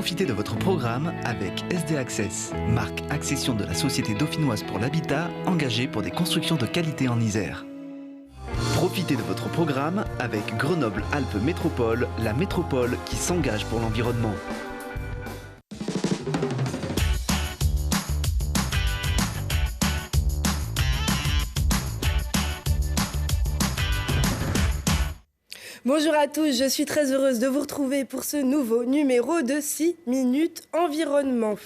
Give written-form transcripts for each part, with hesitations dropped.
Profitez de votre programme avec SD Access, marque accession de la Société dauphinoise pour l'habitat, engagée pour des constructions de qualité en Isère. Profitez de votre programme avec Grenoble-Alpes Métropole, la métropole qui s'engage pour l'environnement. Bonjour à tous, je suis très heureuse de vous retrouver pour ce nouveau numéro de 6 minutes environnement.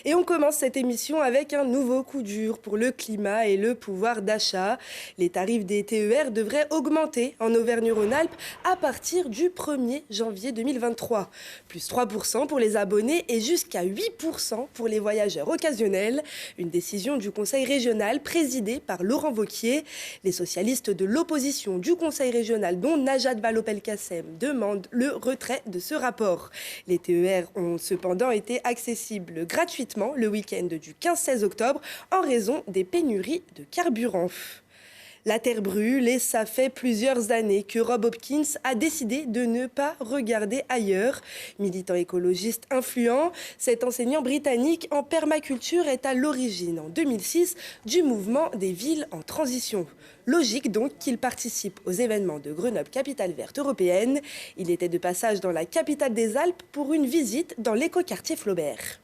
Et on commence cette émission avec un nouveau coup dur pour le climat et le pouvoir d'achat. Les tarifs des TER devraient augmenter en Auvergne-Rhône-Alpes à partir du 1er janvier 2023. Plus 3% pour les abonnés et jusqu'à 8% pour les voyageurs occasionnels. Une décision du Conseil régional présidé par Laurent Wauquiez. Les socialistes de l'opposition du Conseil régional, dont Najat Vallaud-Belkacem, demandent le retrait de ce rapport. Les TER ont cependant été accessibles gratuitement le week-end du 15-16 octobre en raison des pénuries de carburant. La terre brûle et ça fait plusieurs années que Rob Hopkins a décidé de ne pas regarder ailleurs. Militant écologiste influent, cet enseignant britannique en permaculture est à l'origine, en 2006, du mouvement des villes en transition. Logique donc qu'il participe aux événements de Grenoble, capitale verte européenne. Il était de passage dans la capitale des Alpes pour une visite dans l'écoquartier Flaubert.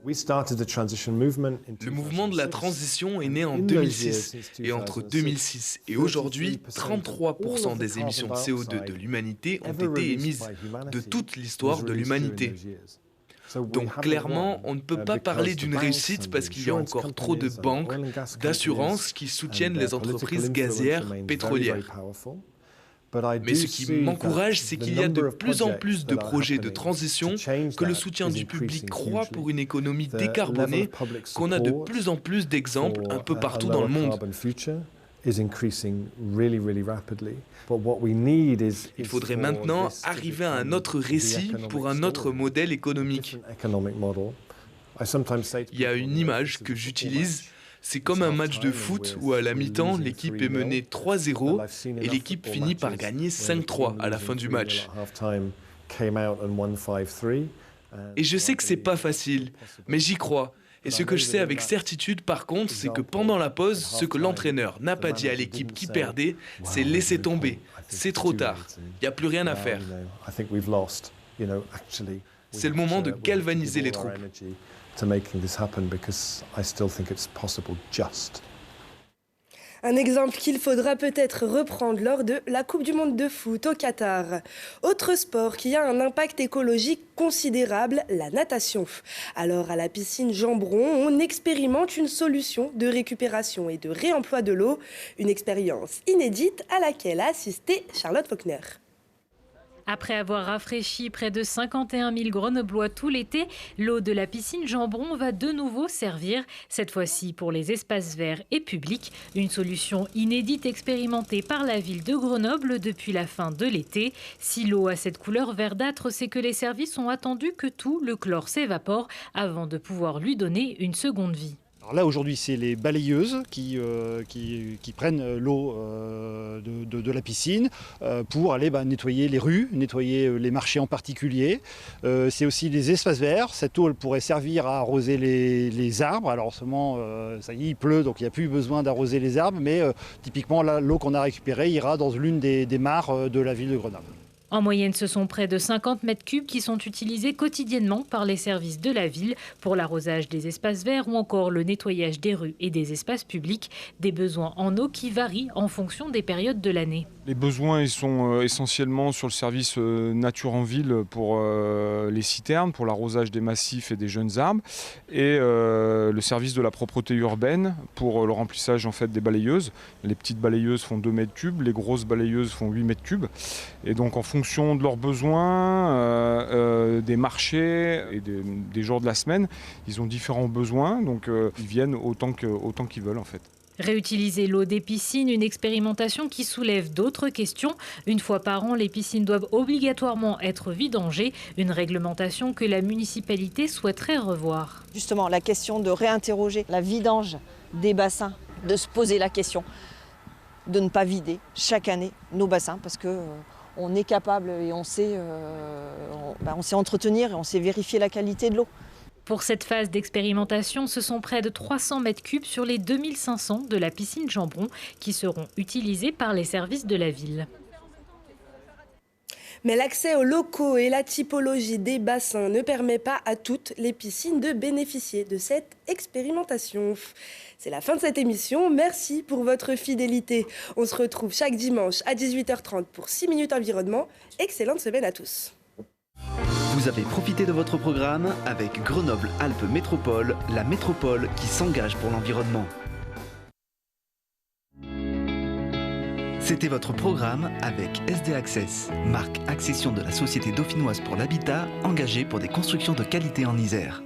Le mouvement de la transition est né en 2006 et entre 2006 et aujourd'hui, 33% des émissions de CO2 de l'humanité ont été émises de toute l'histoire de l'humanité. Donc clairement, on ne peut pas parler d'une réussite parce qu'il y a encore trop de banques, d'assurances qui soutiennent les entreprises gazières, pétrolières. Mais ce qui m'encourage, c'est qu'il y a de plus en plus de projets de transition, que le soutien du public croît pour une économie décarbonée, qu'on a de plus en plus d'exemples un peu partout dans le monde. Il faudrait maintenant arriver à un autre récit pour un autre modèle économique. Il y a une image que j'utilise. C'est comme un match de foot où à la mi-temps, l'équipe est menée 3-0 et l'équipe finit par gagner 5-3 à la fin du match. Et je sais que c'est pas facile, mais j'y crois. Et ce que je sais avec certitude, par contre, c'est que pendant la pause, ce que l'entraîneur n'a pas dit à l'équipe qui perdait, c'est laisser tomber. C'est trop tard. Il n'y a plus rien à faire. C'est le moment de galvaniser les troupes. Un exemple qu'il faudra peut-être reprendre lors de la Coupe du Monde de foot au Qatar. Autre sport qui a un impact écologique considérable, la natation. Alors à la piscine Jeanbron, on expérimente une solution de récupération et de réemploi de l'eau. Une expérience inédite à laquelle a assisté Charlotte Faulkner. Après avoir rafraîchi près de 51 000 Grenoblois tout l'été, l'eau de la piscine Jeanbron va de nouveau servir, cette fois-ci pour les espaces verts et publics. Une solution inédite expérimentée par la ville de Grenoble depuis la fin de l'été. Si l'eau a cette couleur verdâtre, c'est que les services ont attendu que tout le chlore s'évapore avant de pouvoir lui donner une seconde vie. Alors là aujourd'hui c'est les balayeuses qui prennent l'eau de la piscine pour aller nettoyer les rues, nettoyer les marchés en particulier. C'est aussi les espaces verts. Cette eau elle pourrait servir à arroser les arbres. Alors en ce moment ça y est, il pleut donc il n'y a plus besoin d'arroser les arbres, mais typiquement là, l'eau qu'on a récupérée ira dans l'une des mares de la ville de Grenoble. En moyenne, ce sont près de 50 mètres cubes qui sont utilisés quotidiennement par les services de la ville pour l'arrosage des espaces verts ou encore le nettoyage des rues et des espaces publics. Des besoins en eau qui varient en fonction des périodes de l'année. Les besoins ils sont essentiellement sur le service nature en ville pour les citernes, pour l'arrosage des massifs et des jeunes arbres, et le service de la propreté urbaine pour le remplissage en fait des balayeuses. Les petites balayeuses font 2 mètres cubes, les grosses balayeuses font 8 mètres cubes. Et donc en fonction de leurs besoins, des marchés et des jours de la semaine, ils ont différents besoins, donc ils viennent autant qu'ils veulent en fait. Réutiliser l'eau des piscines, une expérimentation qui soulève d'autres questions. Une fois par an, les piscines doivent obligatoirement être vidangées, une réglementation que la municipalité souhaiterait revoir. Justement, la question de réinterroger la vidange des bassins, de se poser la question de ne pas vider chaque année nos bassins parce que on est capable et on sait entretenir et on sait vérifier la qualité de l'eau. Pour cette phase d'expérimentation, ce sont près de 300 mètres cubes sur les 2500 de la piscine Jambron qui seront utilisés par les services de la ville. Mais l'accès aux locaux et la typologie des bassins ne permet pas à toutes les piscines de bénéficier de cette expérimentation. C'est la fin de cette émission. Merci pour votre fidélité. On se retrouve chaque dimanche à 18h30 pour 6 minutes environnement. Excellente semaine à tous. Vous avez profité de votre programme avec Grenoble-Alpes Métropole, la métropole qui s'engage pour l'environnement. C'était votre programme avec SD Access, marque accession de la Société dauphinoise pour l'habitat, engagée pour des constructions de qualité en Isère.